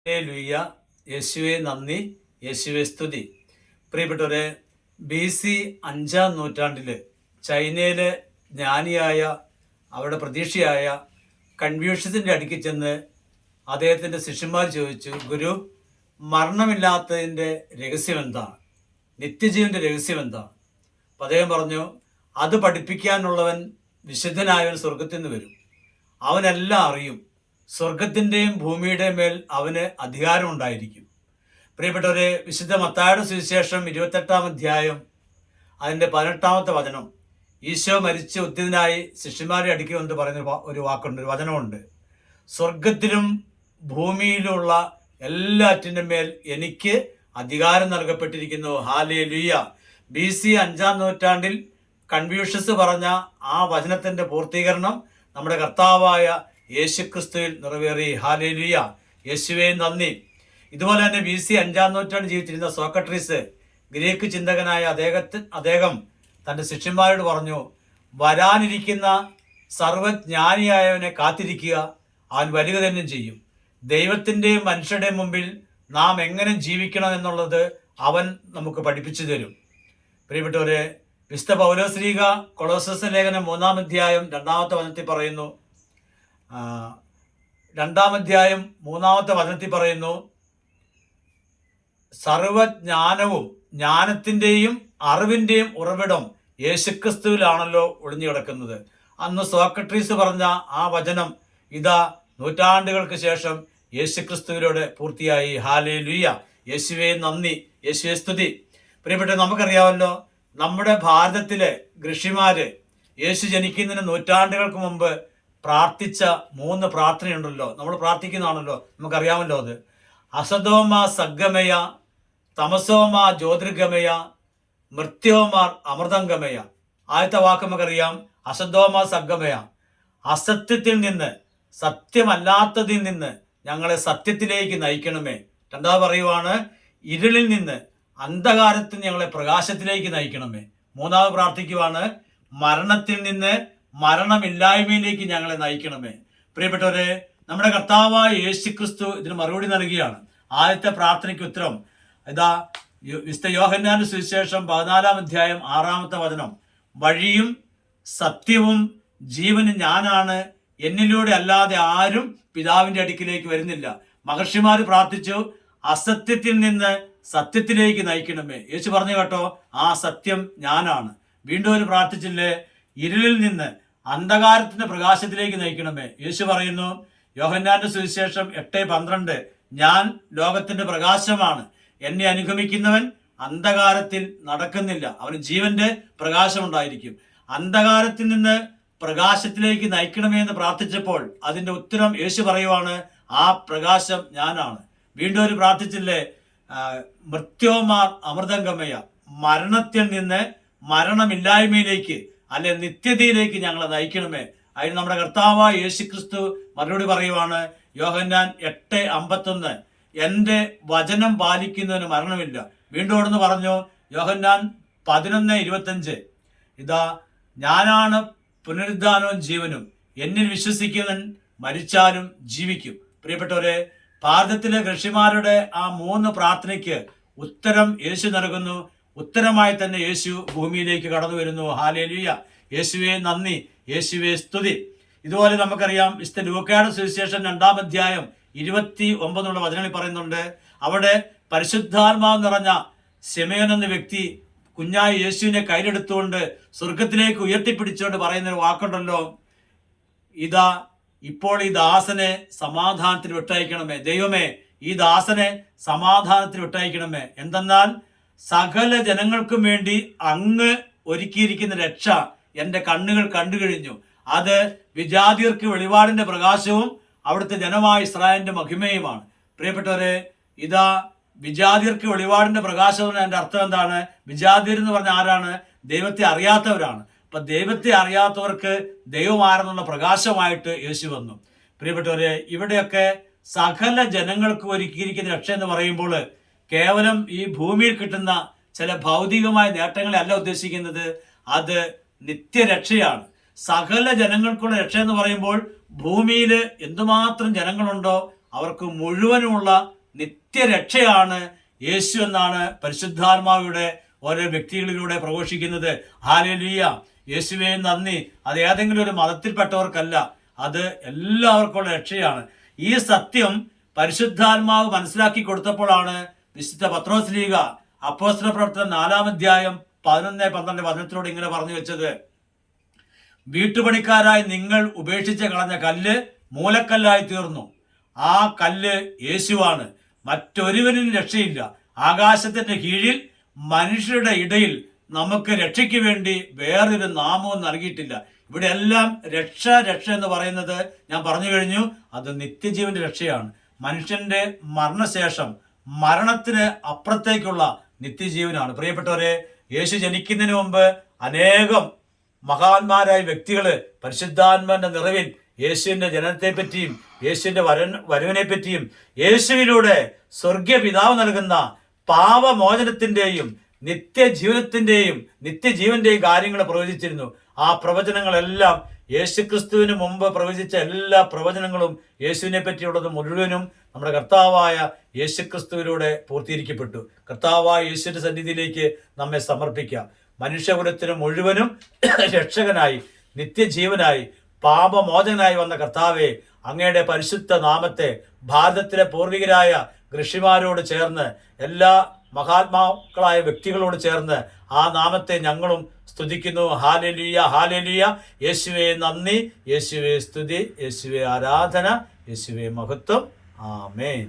Hallelujah. യേശുവെ നന്ദി, യേശുവെ സ്തുതി. പ്രിയപ്പെട്ടവരെ, BC 5-ാം നൂറ്റാണ്ടിൽ ചൈനയിലെ ജ്ഞാനിയായ അവരുടെ പ്രതീക്ഷയായ കൺഫ്യൂഷ്യസിൻ്റെ അടുക്കിൽ ചെന്ന് അദ്ദേഹത്തിൻ്റെ ശിഷ്യന്മാർ ചോദിച്ചു, ഗുരു, മരണമില്ലാത്തതിൻ്റെ രഹസ്യം എന്താണ്? നിത്യജീവൻ്റെ രഹസ്യം എന്താണ്? അപ്പം അദ്ദേഹം പറഞ്ഞു, അത് പഠിപ്പിക്കാനുള്ളവൻ വിശുദ്ധനായവൻ സ്വർഗത്തിൽ നിന്ന് വരും, അവനെല്ലാം അറിയും, സ്വർഗത്തിൻ്റെയും ഭൂമിയുടെയും മേൽ അവന് അധികാരമുണ്ടായിരിക്കും. പ്രിയപ്പെട്ടവരെ, വിശുദ്ധ മത്തായിയുടെ സുവിശേഷം 28-ാം അധ്യായം അതിൻ്റെ 18-ാമത്തെ വചനം, ഈശോ മരിച്ച് ഉദ്ധിതനായി ശിഷ്യന്മാരെ അടുക്കി കൊണ്ട് പറയുന്ന ഒരു വാക്കുണ്ട്, ഒരു വചനമുണ്ട്. സ്വർഗത്തിലും ഭൂമിയിലുള്ള എല്ലാറ്റിൻ്റെ മേൽ എനിക്ക് അധികാരം നൽകപ്പെട്ടിരിക്കുന്നു. ഹല്ലേലൂയ. BC 5-ാം നൂറ്റാണ്ടിൽ കൺഫ്യൂഷ്യസ് പറഞ്ഞ ആ വചനത്തിൻ്റെ പൂർത്തീകരണം നമ്മുടെ കർത്താവായ യേശുക്രിസ്തുവിൽ നിറവേറി. ഹല്ലേലൂയ. യേശുവേ നന്ദി. ഇതുപോലെ തന്നെ BC 5-ാം നൂറ്റാണ്ട് ജീവിച്ചിരുന്ന സോക്രട്ടീസ്, ഗ്രീക്ക് ചിന്തകനായ അദ്ദേഹം തൻ്റെ ശിഷ്യന്മാരോട് പറഞ്ഞു, വരാനിരിക്കുന്ന സർവജ്ഞാനിയായവനെ കാത്തിരിക്കുക, അവൻ വരിക തന്നെ ചെയ്യും. ദൈവത്തിൻ്റെയും മനുഷ്യരുടെയും മുമ്പിൽ നാം എങ്ങനെ ജീവിക്കണം എന്നുള്ളത് അവൻ നമുക്ക് പഠിപ്പിച്ചു തരും. പ്രിയപ്പെട്ടവരെ, വിശുദ്ധ പൗലോസ്ലീഹ കൊളോസ്സസ് ലേഖനം 3-ാം അധ്യായം 2-ാമത്തെ വചനത്തിൽ പറയുന്നു, 2-ാം അധ്യായം 3-ാമത്തെ വചനത്തിൽ പറയുന്നു, സർവജ്ഞാനവും ജ്ഞാനത്തിൻ്റെയും അറിവിൻ്റെയും ഉറവിടം യേശുക്രിസ്തുവിലാണല്ലോ ഒളിഞ്ഞു കിടക്കുന്നത്. അന്ന് സോക്രട്ടീസ് പറഞ്ഞ ആ വചനം ഇതാ നൂറ്റാണ്ടുകൾക്ക് ശേഷം യേശുക്രിസ്തുവിലൂടെ പൂർത്തിയായി. ഹല്ലേലൂയ. യേശുവേ നന്ദി, യേശുവേ സ്തുതി. പ്രിയപ്പെട്ട, നമുക്കറിയാമല്ലോ, നമ്മുടെ ഭാരതത്തിലെ ഋഷിമാര് യേശു ജനിക്കുന്നതിന് നൂറ്റാണ്ടുകൾക്ക് മുമ്പ് പ്രാർത്ഥിച്ച 3 പ്രാർത്ഥനയുണ്ടല്ലോ, നമ്മൾ പ്രാർത്ഥിക്കുന്നതാണല്ലോ, നമുക്കറിയാമല്ലോ. അത് അസതോമ സദ്ഗമയ, തമസോമ ജ്യോതിർഗമയ, മൃത്യോമാർ അമൃതംഗമയ. ആദ്യത്തെ വാക്ക് നമുക്കറിയാം, അസതോമ സദ്ഗമയ, അസത്യത്തിൽ നിന്ന്, സത്യമല്ലാത്തതിൽ നിന്ന് ഞങ്ങളെ സത്യത്തിലേക്ക് നയിക്കണമേ. രണ്ടാമത് പറയുവാണ്, ഇരുളിൽ നിന്ന് അന്ധകാരത്തിൽ ഞങ്ങളെ പ്രകാശത്തിലേക്ക് നയിക്കണമേ. മൂന്നാമത് പ്രാർത്ഥിക്കുവാണ്, മരണത്തിൽ നിന്ന് മരണമില്ലായ്മയിലേക്ക് ഞങ്ങളെ നയിക്കണമേ. പ്രിയപ്പെട്ടവരെ, നമ്മുടെ കർത്താവായ യേശുക്രിസ്തു ഇതിന് മറുപടി നൽകുകയാണ്. ആദ്യത്തെ പ്രാർത്ഥനയ്ക്ക് ഉത്തരം ഇതാ വിശുദ്ധ യോഹന്നാന്റെ സുവിശേഷം 14-ാം അധ്യായം 6-ാമത്തെ വചനം, വഴിയും സത്യവും ജീവനും ഞാനാണ്, എന്നിലൂടെ അല്ലാതെ ആരും പിതാവിൻ്റെ അടുക്കിലേക്ക് വരുന്നില്ല. മഹർഷിമാർ പ്രാർത്ഥിച്ചു, അസത്യത്തിൽ നിന്ന് സത്യത്തിലേക്ക് നയിക്കണമേ. യേശു പറഞ്ഞു കേട്ടോ, ആ സത്യം ഞാനാണ്. വീണ്ടും ഒരു പ്രാർത്ഥിച്ചില്ലേ, ഇരുളിൽ നിന്ന് അന്ധകാരത്തിന്റെ പ്രകാശത്തിലേക്ക് നയിക്കണമേ. യേശു പറയുന്നു, യോഹന്നാന്റെ സുവിശേഷം 8:12, ഞാൻ ലോകത്തിന്റെ പ്രകാശമാണ്, എന്നെ അനുഗമിക്കുന്നവൻ അന്ധകാരത്തിൽ നടക്കുന്നില്ല, അവന് ജീവന്റെ പ്രകാശമുണ്ടായിരിക്കും. അന്ധകാരത്തിൽ നിന്ന് പ്രകാശത്തിലേക്ക് നയിക്കണമേ എന്ന് പ്രാർത്ഥിച്ചപ്പോൾ അതിന്റെ ഉത്തരം യേശു പറയുവാണ്, ആ പ്രകാശം ഞാനാണ്. വീണ്ടും ഒരു പ്രാർത്ഥിച്ചില്ലേ, മൃത്യോമാർ അമൃതംഗമയ, മരണത്തിൽ നിന്ന് മരണമില്ലായ്മയിലേക്ക് അല്ലെ നിത്യതയിലേക്ക് ഞങ്ങളെ നയിക്കണമേ. അതിന് നമ്മുടെ കർത്താവായ യേശുക്രിസ്തു മറുപടി പറയുവാണ്, യോഹന്നാൻ 8:51, എൻ്റെ വചനം പാലിക്കുന്നതിന് മരണമില്ല. വീണ്ടും അവിടുന്ന് പറഞ്ഞു, യോഹന്നാൻ 11:25, ഇതാ ഞാനാണ് പുനരുദ്ധാനവും ജീവനും, എന്നിൽ വിശ്വസിക്കുന്നവൻ മരിച്ചാലും ജീവിക്കും. പ്രിയപ്പെട്ടവരെ, ഭാരതത്തിലെ ഋഷിമാരുടെ ആ 3 പ്രാർത്ഥനയ്ക്ക് ഉത്തരം യേശു നൽകുന്നു. ഉത്തരമായി തന്നെ യേശു ഭൂമിയിലേക്ക് കടന്നു വരുന്നു. ഹല്ലേലൂയ. യേശുവേ നന്ദി, യേശുവേ സ്തുതി. ഇതുപോലെ നമുക്കറിയാം, വിശുദ്ധ ലൂക്കയുടെ സുവിശേഷം 2-ാം അധ്യായം 29 വചനങ്ങളിൽ പറയുന്നുണ്ട്, അവിടെ പരിശുദ്ധാത്മാവ് നിറഞ്ഞ ശിമയോൻ എന്ന വ്യക്തി കുഞ്ഞായ യേശുവിനെ കയ്യിലെടുത്തുകൊണ്ട് സ്വർഗത്തിലേക്ക് ഉയർത്തിപ്പിടിച്ചുകൊണ്ട് പറയുന്നൊരു വാക്കുണ്ടല്ലോ, ഇതാ ഇപ്പോൾ ഈ ദാസനെ സമാധാനത്തിന് വിട്ടയക്കണമേ. ദൈവമേ, ഈ ദാസനെ സമാധാനത്തിന് വിട്ടയക്കണമേ. എന്തെന്നാൽ സകല ജനങ്ങൾക്കും വേണ്ടി അങ്ങ് ഒരുക്കിയിരിക്കുന്ന രക്ഷ എൻ്റെ കണ്ണുകൾ കണ്ടു കഴിഞ്ഞു. അത് വിജാതിയർക്ക് വെളിപാടിന്റെ പ്രകാശവും അവിടുത്തെ ജനമായ ഇസ്രായേലിന്റെ മഹിമയുമാണ്. പ്രിയപ്പെട്ടവരെ, ഇതാ വിജാതിയർക്ക് വെളിപാടിന്റെ പ്രകാശം എന്ന എൻ്റെ അർത്ഥം എന്താണ്? വിജാതിയർ എന്ന് പറഞ്ഞാൽ ആരാണ്? ദൈവത്തെ അറിയാത്തവരാണ്. അപ്പൊ ദൈവത്തെ അറിയാത്തവർക്ക് ദൈവം ആരെന്നുള്ള പ്രകാശമായിട്ട് യേശു വന്നു. പ്രിയപ്പെട്ടവരെ, ഇവിടെയൊക്കെ സകല ജനങ്ങൾക്ക് ഒരുക്കിയിരിക്കുന്ന രക്ഷ എന്ന് പറയുമ്പോൾ കേവലം ഈ ഭൂമിയിൽ കിട്ടുന്ന ചില ഭൗതികമായ നേട്ടങ്ങളെ അല്ല ഉദ്ദേശിക്കുന്നത്, അത് നിത്യരക്ഷയാണ്. സകല ജനങ്ങൾക്കുള്ള രക്ഷ എന്ന് പറയുമ്പോൾ ഭൂമിയിൽ എന്തുമാത്രം ജനങ്ങളുണ്ടോ അവർക്ക് മുഴുവനുമുള്ള നിത്യരക്ഷയാണ് യേശു എന്നാണ് പരിശുദ്ധാത്മാവിയുടെ ഓരോ വ്യക്തികളിലൂടെ പ്രഘോഷിക്കുന്നത്. ഹല്ലേലൂയ, യേശുവേ നന്ദി. അത് ഏതെങ്കിലും ഒരു മതത്തിൽപ്പെട്ടവർക്കല്ല, അത് എല്ലാവർക്കുള്ള രക്ഷയാണ്. ഈ സത്യം പരിശുദ്ധാത്മാവ് മനസ്സിലാക്കി കൊടുത്തപ്പോഴാണ് വിശുദ്ധ പത്രോസ്ലീഹ അപ്പോസ്തല പ്രവർത്തനം 4-ാം അധ്യായം 11-12 വചനത്തിലൂടെ ഇങ്ങനെ പറഞ്ഞു വെച്ചത്: വീട്ടുപണിക്കാരായി നിങ്ങൾ ഉപേക്ഷിച്ച് കളഞ്ഞ കല്ല് മൂലക്കല്ലായി തീർന്നു. ആ കല്ല് യേശുവാണ്. മറ്റൊരുവനും രക്ഷയില്ല. ആകാശത്തിന്റെ കീഴിൽ മനുഷ്യരുടെ ഇടയിൽ നമുക്ക് രക്ഷയ്ക്ക് വേണ്ടി വേറൊരു നാമവും നൽകിയിട്ടില്ല. ഇവിടെ എല്ലാം രക്ഷ എന്ന് പറയുന്നത് ഞാൻ പറഞ്ഞു കഴിഞ്ഞു. അത് നിത്യജീവന്റെ രക്ഷയാണ്. മനുഷ്യന്റെ മരണശേഷം മരണത്തിന് അപ്പുറത്തേക്കുള്ള നിത്യജീവനാണ്. പ്രിയപ്പെട്ടവരെ, യേശു ജനിക്കുന്നതിന് മുമ്പ് അനേകം മഹാന്മാരായ വ്യക്തികള് പരിശുദ്ധാത്മാവിന്റെ നിറവിൽ യേശുവിന്റെ ജനനത്തെ പറ്റിയും യേശുവിന്റെ വരവിനെ പറ്റിയും യേശുവിലൂടെ സ്വർഗീയ പിതാവ് നൽകുന്ന പാപമോചനത്തിന്റെയും നിത്യജീവന്റെയും കാര്യങ്ങൾ പ്രവചിച്ചിരുന്നു. ആ പ്രവചനങ്ങളെല്ലാം യേശുക്രിസ്തുവിന് മുമ്പ് പ്രവചിച്ച എല്ലാ പ്രവചനങ്ങളും യേശുവിനെ പറ്റിയുള്ളത് മുഴുവനും നമ്മുടെ കർത്താവായ യേശുക്രിസ്തുവിലൂടെ പൂർത്തീകരിക്കപ്പെട്ടു. കർത്താവായ യേശുവിന്റെ സന്നിധിയിലേക്ക് നമ്മെ സമർപ്പിക്കാം. മനുഷ്യകുലത്തിന് മുഴുവനും രക്ഷകനായി, നിത്യജീവനായി, പാപമോചനായി വന്ന കർത്താവെ, അങ്ങയുടെ പരിശുദ്ധ നാമത്തെ ഭാരതത്തിലെ പൂർവികരായ ഋഷിമാരോട് ചേർന്ന് എല്ലാ മഹാത്മാക്കളായ വ്യക്തികളോട് ചേർന്ന് ആ നാമത്തെ ഞങ്ങളും സ്തുതിക്കുന്നു. Hallelujah, hallelujah. യേശുവേ നന്ദി, യേശുവേ സ്തുതി, യേശുവേ ആരാധന, യേശുവേ മഹത്വം. ആമേൻ.